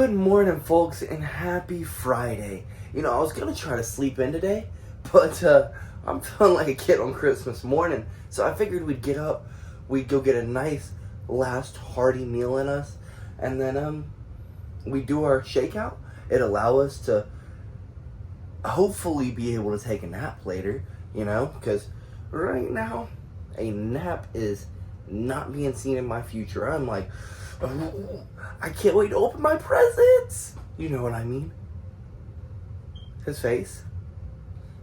Good morning, folks, and happy Friday. You know, I was going to try to sleep in today, but I'm feeling like a kid on Christmas morning. So I figured we'd get up, we'd go get a nice last hearty meal in us, and then we do our shakeout. It'll allow us to hopefully be able to take a nap later, you know, because right now, a nap is not being seen in my future. I'm like, oh, I can't wait to open my presents. You know what I mean? His face.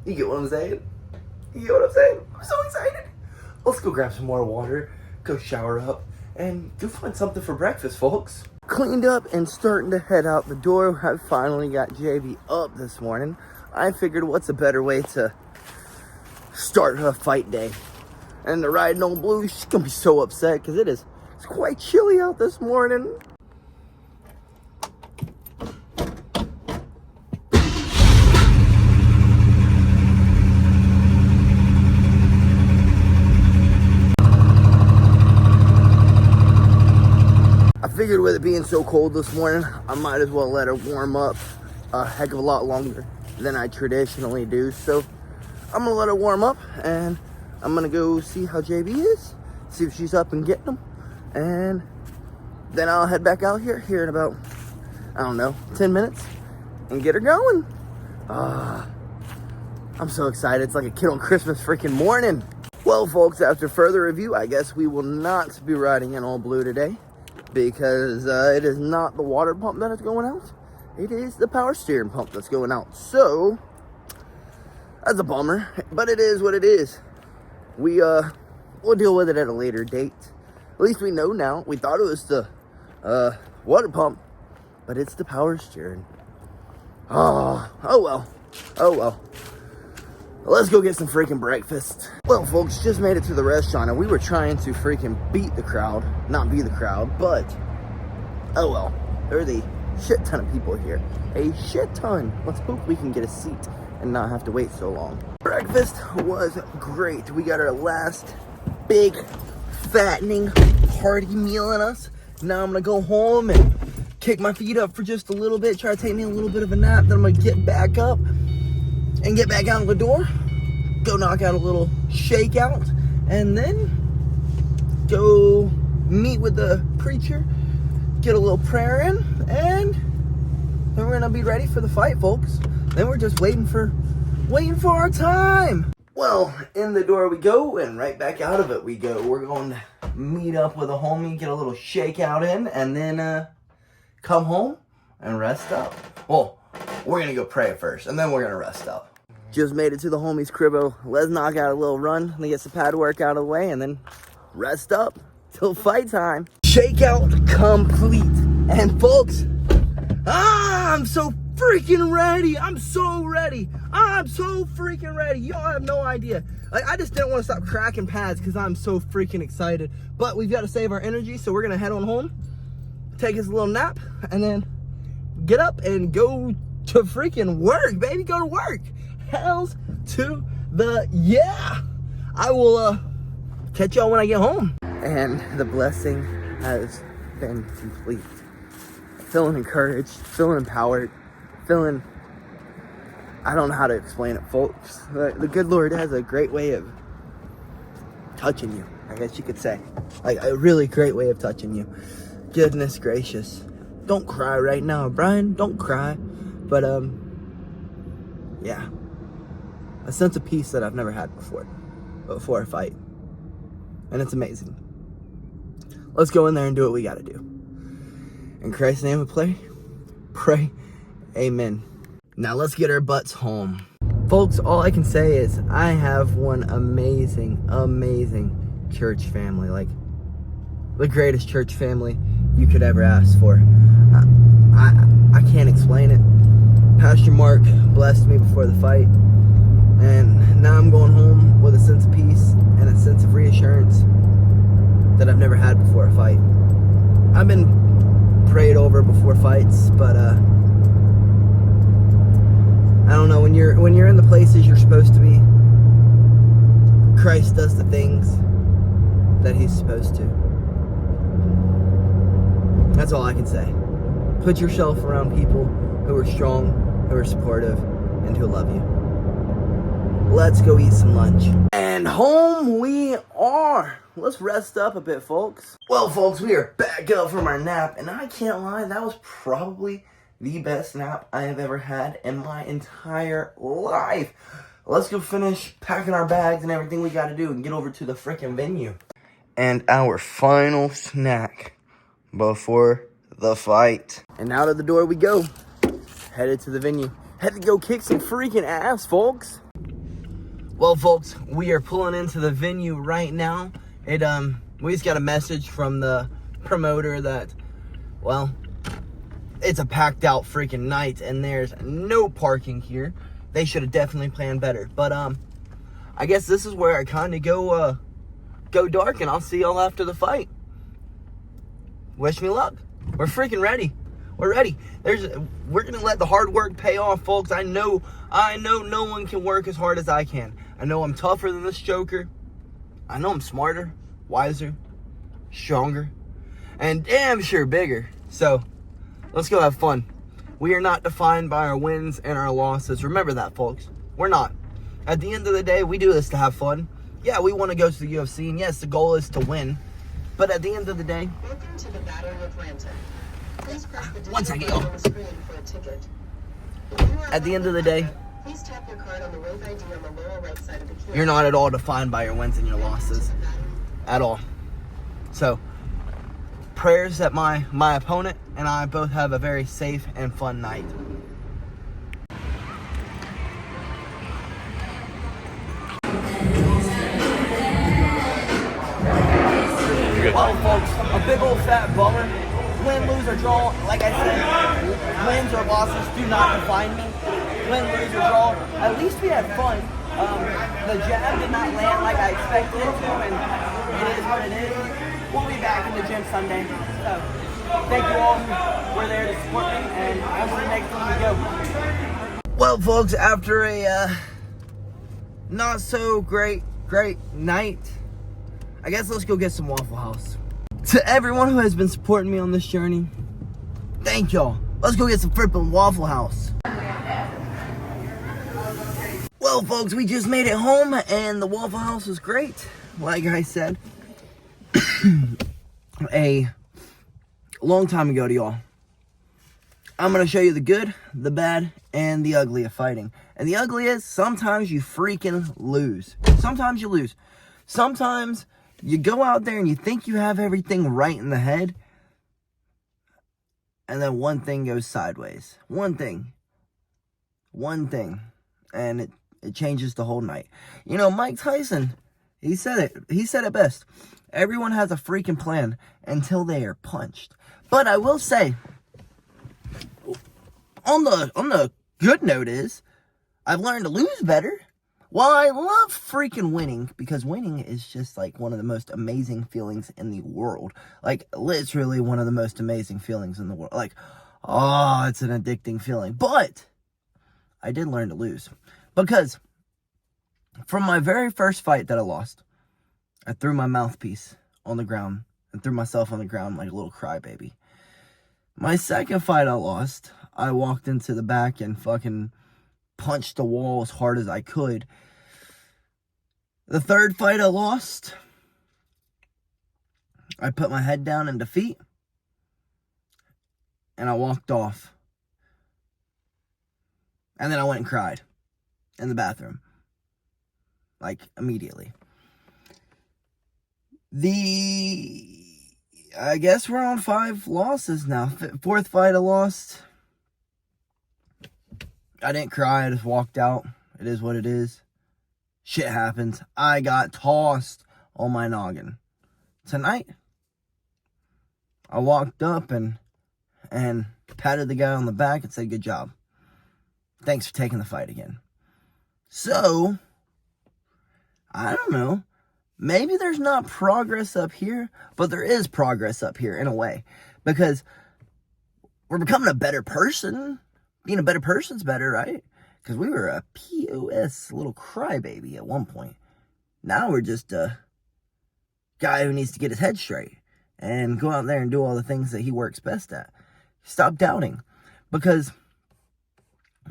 You get what I'm saying? You get what I'm saying? I'm so excited. Let's go grab some more water, go shower up, and go find something for breakfast, folks. Cleaned up and starting to head out the door. I finally got JB up this morning. I figured what's a better way to start a fight day. And the riding on Blue, she's gonna be so upset because it's quite chilly out this morning. I figured with it being so cold this morning, I might as well let her warm up a heck of a lot longer than I traditionally do. So I'm gonna let her warm up, and I'm gonna go see how JB is, see if she's up and getting them, and then I'll head back out here in about, I don't know, 10 minutes and get her going. I'm so excited. It's like a kid on Christmas freaking morning. Well, folks, after further review, I guess we will not be riding in all blue today because it is not the water pump that is going out. It is the power steering pump that's going out. So that's a bummer, but it is what it is. We'll deal with it at a later date. At least we know now. We thought it was the water pump, but it's the power steering. Oh well. Let's go get some freaking breakfast. Well, folks, just made it to the restaurant, and we were trying to freaking beat the crowd. Not be the crowd, but oh well. There's a shit ton of people here. A shit ton. Let's hope we can get a seat and not have to wait so long. Breakfast was great. We got our last big, fattening, hearty meal in us. Now I'm gonna go home and kick my feet up for just a little bit, try to take me a little bit of a nap. Then I'm gonna get back up and get back out the door, go knock out a little shakeout, and then go meet with the preacher, get a little prayer in, and then we're gonna be ready for the fight, folks. Then we're just waiting for our time. Well, in the door we go, and right back out of it we go. We're going to meet up with a homie, get a little shakeout in, and then come home and rest up. Well, we're gonna go pray first, and then we're gonna rest up. Just made it to the homie's cribbo. Let's knock out a little run, and get some pad work out of the way, and then rest up till fight time. Shakeout complete. And folks, I'm so freaking ready. I'm so freaking ready. Y'all have no idea. I just didn't want to stop cracking pads because I'm so freaking excited. But we've got to save our energy, so we're going to head on home, take us a little nap, and then get up and go to freaking work, baby. Go to work. Hells to the yeah. I will catch y'all when I get home. And the blessing has been complete. Feeling encouraged, feeling empowered, feeling, I don't know how to explain it, folks. The good Lord has a great way of touching you, I guess you could say. Like a really great way of touching you. Goodness gracious. Don't cry right now, Brian. Don't cry. But yeah. A sense of peace that I've never had before a fight. And it's amazing. Let's go in there and do what we gotta do. In Christ's name we pray, amen. Now let's get our butts home. Folks, all I can say is I have one amazing church family. Like, the greatest church family you could ever ask for. I can't explain it. Pastor Mark blessed me before the fight, and now I'm going home with a sense of peace and a sense of reassurance that I've never had before a fight. I've been prayed over before fights, but I don't know, when you're in the places you're supposed to be, Christ does the things that he's supposed to. That's all I can say. Put yourself around people who are strong, who are supportive, and who love you. Let's go eat some lunch. And home we are. Let's rest up a bit, folks. Well, folks, we are back up from our nap, and I can't lie, that was probably the best nap I have ever had in my entire life. Let's go finish packing our bags and everything we gotta do and get over to the freaking venue. And our final snack before the fight. And out of the door we go. Headed to the venue. Had to go kick some freaking ass, folks. Well, folks, we are pulling into the venue right now. We just got a message from the promoter that, well, it's a packed out freaking night and there's no parking here. They should have definitely planned better. But, I guess this is where I kind of go dark, and I'll see y'all after the fight. Wish me luck. We're freaking ready. We're ready. We're gonna let the hard work pay off, folks. I know no one can work as hard as I can. I know I'm tougher than this Joker. I know I'm smarter, wiser, stronger, and damn sure bigger. So, let's go have fun. We are not defined by our wins and our losses. Remember that, folks. We're not. At the end of the day, we do this to have fun. Yeah, we want to go to the UFC, and yes, the goal is to win. But at the end of the day, welcome to the Battle of Atlanta. Please press the one second, on the screen for a ticket. At the end of the day, please tap your card on the road ID on the lower right side of the queue. You're not at all defined by your wins and your losses. At all. So, prayers that my opponent and I both have a very safe and fun night. Well, folks, a big old fat bummer. Win, lose, or draw, like I said, wins or losses do not define me. Win, lose, or draw, at least we had fun. The jab did not land like I expected it to, and it is what it is. We'll be back in the gym Sunday. So, thank you all who were there to support me, and I'll see you next time we go. Well, folks, after a not so great night, I guess let's go get some Waffle House. To everyone who has been supporting me on this journey, thank y'all. Let's go get some flippin' Waffle House. Well, folks, we just made it home, and the Waffle House was great. Like I said, a long time ago to y'all. I'm going to show you the good, the bad, and the ugly of fighting. And the ugly is, sometimes you freaking lose. Sometimes you lose. Sometimes you go out there and you think you have everything right in the head, and then one thing goes sideways. One thing. And it changes the whole night. You know, Mike Tyson, he said it best. Everyone has a freaking plan until they are punched. But I will say, on the good note is, I've learned to lose better. While I love freaking winning, because winning is just like one of the most amazing feelings in the world. Like, literally one of the most amazing feelings in the world. Like, oh, it's an addicting feeling. But I did learn to lose. Because from my very first fight that I lost, I threw my mouthpiece on the ground and threw myself on the ground like a little crybaby. My second fight I lost, I walked into the back and fucking punched the wall as hard as I could. The third fight I lost, I put my head down in defeat and I walked off. And then I went and cried in the bathroom. Like, immediately. I guess we're on 5 losses now. Fourth fight I lost. I didn't cry, I just walked out. It is what it is. Shit happens. I got tossed on my noggin. Tonight, I walked up and patted the guy on the back and said, good job. Thanks for taking the fight again. So, I don't know. Maybe there's not progress up here, but there is progress up here in a way. Because we're becoming a better person. Being a better person's better, right? Because we were a POS little crybaby at one point. Now we're just a guy who needs to get his head straight and go out there and do all the things that he works best at. Stop doubting. Because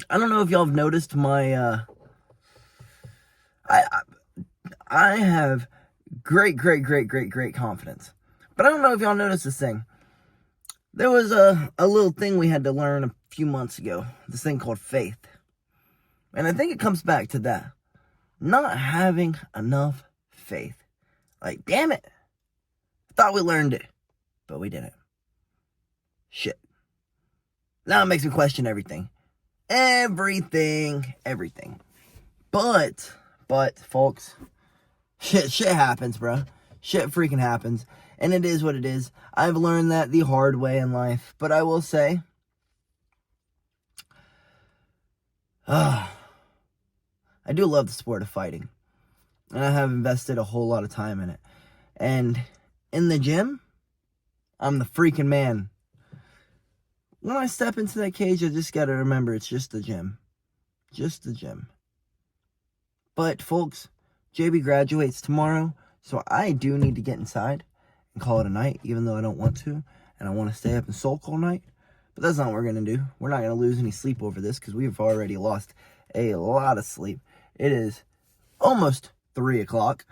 I don't know if y'all have noticed my I have great confidence. But I don't know if y'all noticed this thing. There was a little thing we had to learn a few months ago. This thing called faith. And I think it comes back to that. Not having enough faith. Like, damn it. I thought we learned it. But we didn't. Shit. Now it makes me question everything. Everything. But, folks, shit happens, bro. Shit freaking happens. And it is what it is. I've learned that the hard way in life. But I will say, I do love the sport of fighting. And I have invested a whole lot of time in it. And in the gym, I'm the freaking man. When I step into that cage, I just gotta remember it's just the gym. Just the gym. But, folks, JB graduates tomorrow, so I do need to get inside and call it a night, even though I don't want to, and I want to stay up and sulk all night. But that's not what we're going to do. We're not going to lose any sleep over this, because we've already lost a lot of sleep. It is almost 3 o'clock.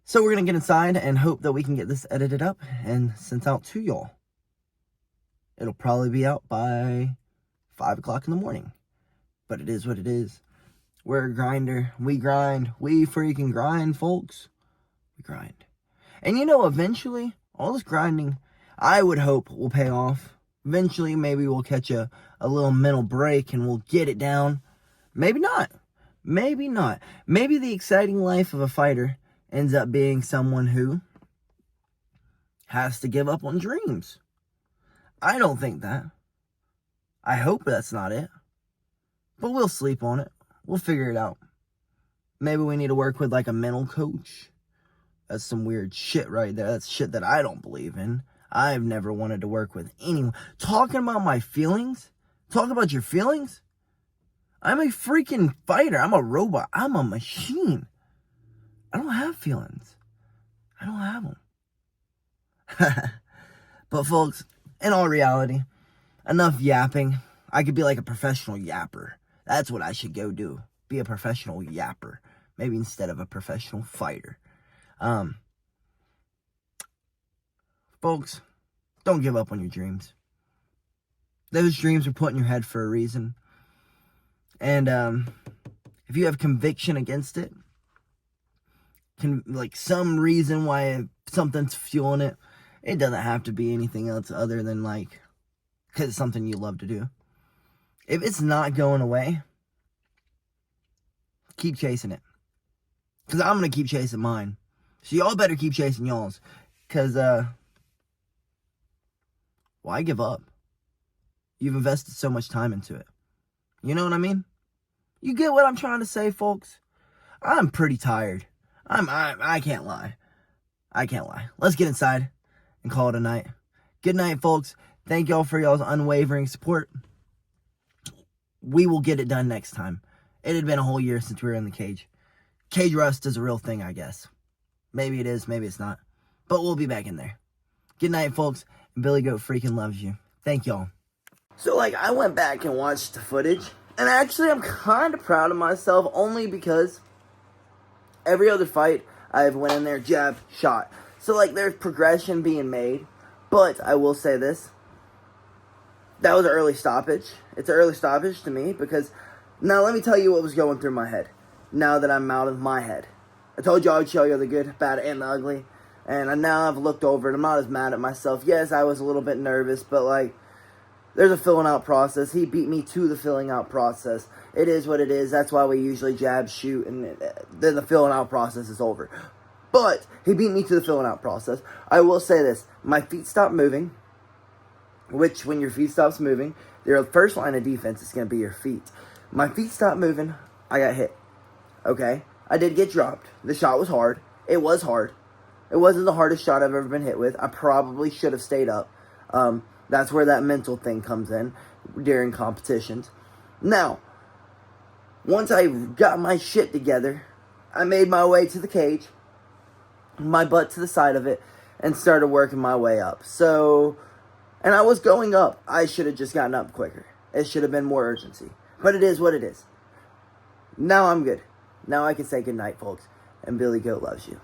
So we're going to get inside and hope that we can get this edited up and sent out to y'all. It'll probably be out by 5 o'clock in the morning. But it is what it is. We're a grinder. We grind. We freaking grind, folks. We grind. And you know, eventually, all this grinding, I would hope, will pay off. Eventually, maybe we'll catch a little mental break and we'll get it down. Maybe not. Maybe not. Maybe the exciting life of a fighter ends up being someone who has to give up on dreams. I don't think that. I hope that's not it. But we'll sleep on it. We'll figure it out. Maybe we need to work with like a mental coach. That's some weird shit right there. That's shit that I don't believe in. I've never wanted to work with anyone. Talking about my feelings? Talk about your feelings? I'm a freaking fighter. I'm a robot. I'm a machine. I don't have feelings. I don't have them. But folks, in all reality, enough yapping. I could be like a professional yapper. That's what I should go do. Be a professional yapper. Maybe instead of a professional fighter. Folks, don't give up on your dreams. Those dreams are put in your head for a reason. And if you have conviction against it, like some reason why something's fueling it, it doesn't have to be anything else other than like, because it's something you love to do. If it's not going away, keep chasing it. Because I'm going to keep chasing mine. So y'all better keep chasing y'all's. Because, why give up? You've invested so much time into it. You know what I mean? You get what I'm trying to say, folks? I'm pretty tired. I can't lie. I can't lie. Let's get inside and call it a night. Good night, folks. Thank y'all for y'all's unwavering support. We will get it done next time. It had been a whole year since we were in the cage. Cage rust is a real thing, I guess. Maybe it is, maybe it's not. But we'll be back in there. Good night, folks. BillyGoat freaking loves you. Thank y'all. So, I went back and watched the footage. And actually, I'm kind of proud of myself. Only because every other fight, I've went in there, jab, shot. So, there's progression being made. But I will say this. That was an early stoppage. It's an early stoppage to me because... Now, let me tell you what was going through my head. Now that I'm out of my head. I told you I would show you the good, bad, and the ugly. And now I've looked over it. I'm not as mad at myself. Yes, I was a little bit nervous, but, there's a filling out process. He beat me to the filling out process. It is what it is. That's why we usually jab, shoot, and then the filling out process is over. But he beat me to the filling out process. I will say this. My feet stopped moving. Which, when your feet stops moving, your first line of defense is going to be your feet. My feet stopped moving. I got hit. Okay? I did get dropped. The shot was hard. It was hard. It wasn't the hardest shot I've ever been hit with. I probably should have stayed up. That's where that mental thing comes in during competitions. Now, once I got my shit together, I made my way to the cage, my butt to the side of it, and started working my way up. So, And I was going up. I should have just gotten up quicker. It should have been more urgency. But it is what it is. Now I'm good. Now I can say goodnight, folks. And Billy Goat loves you.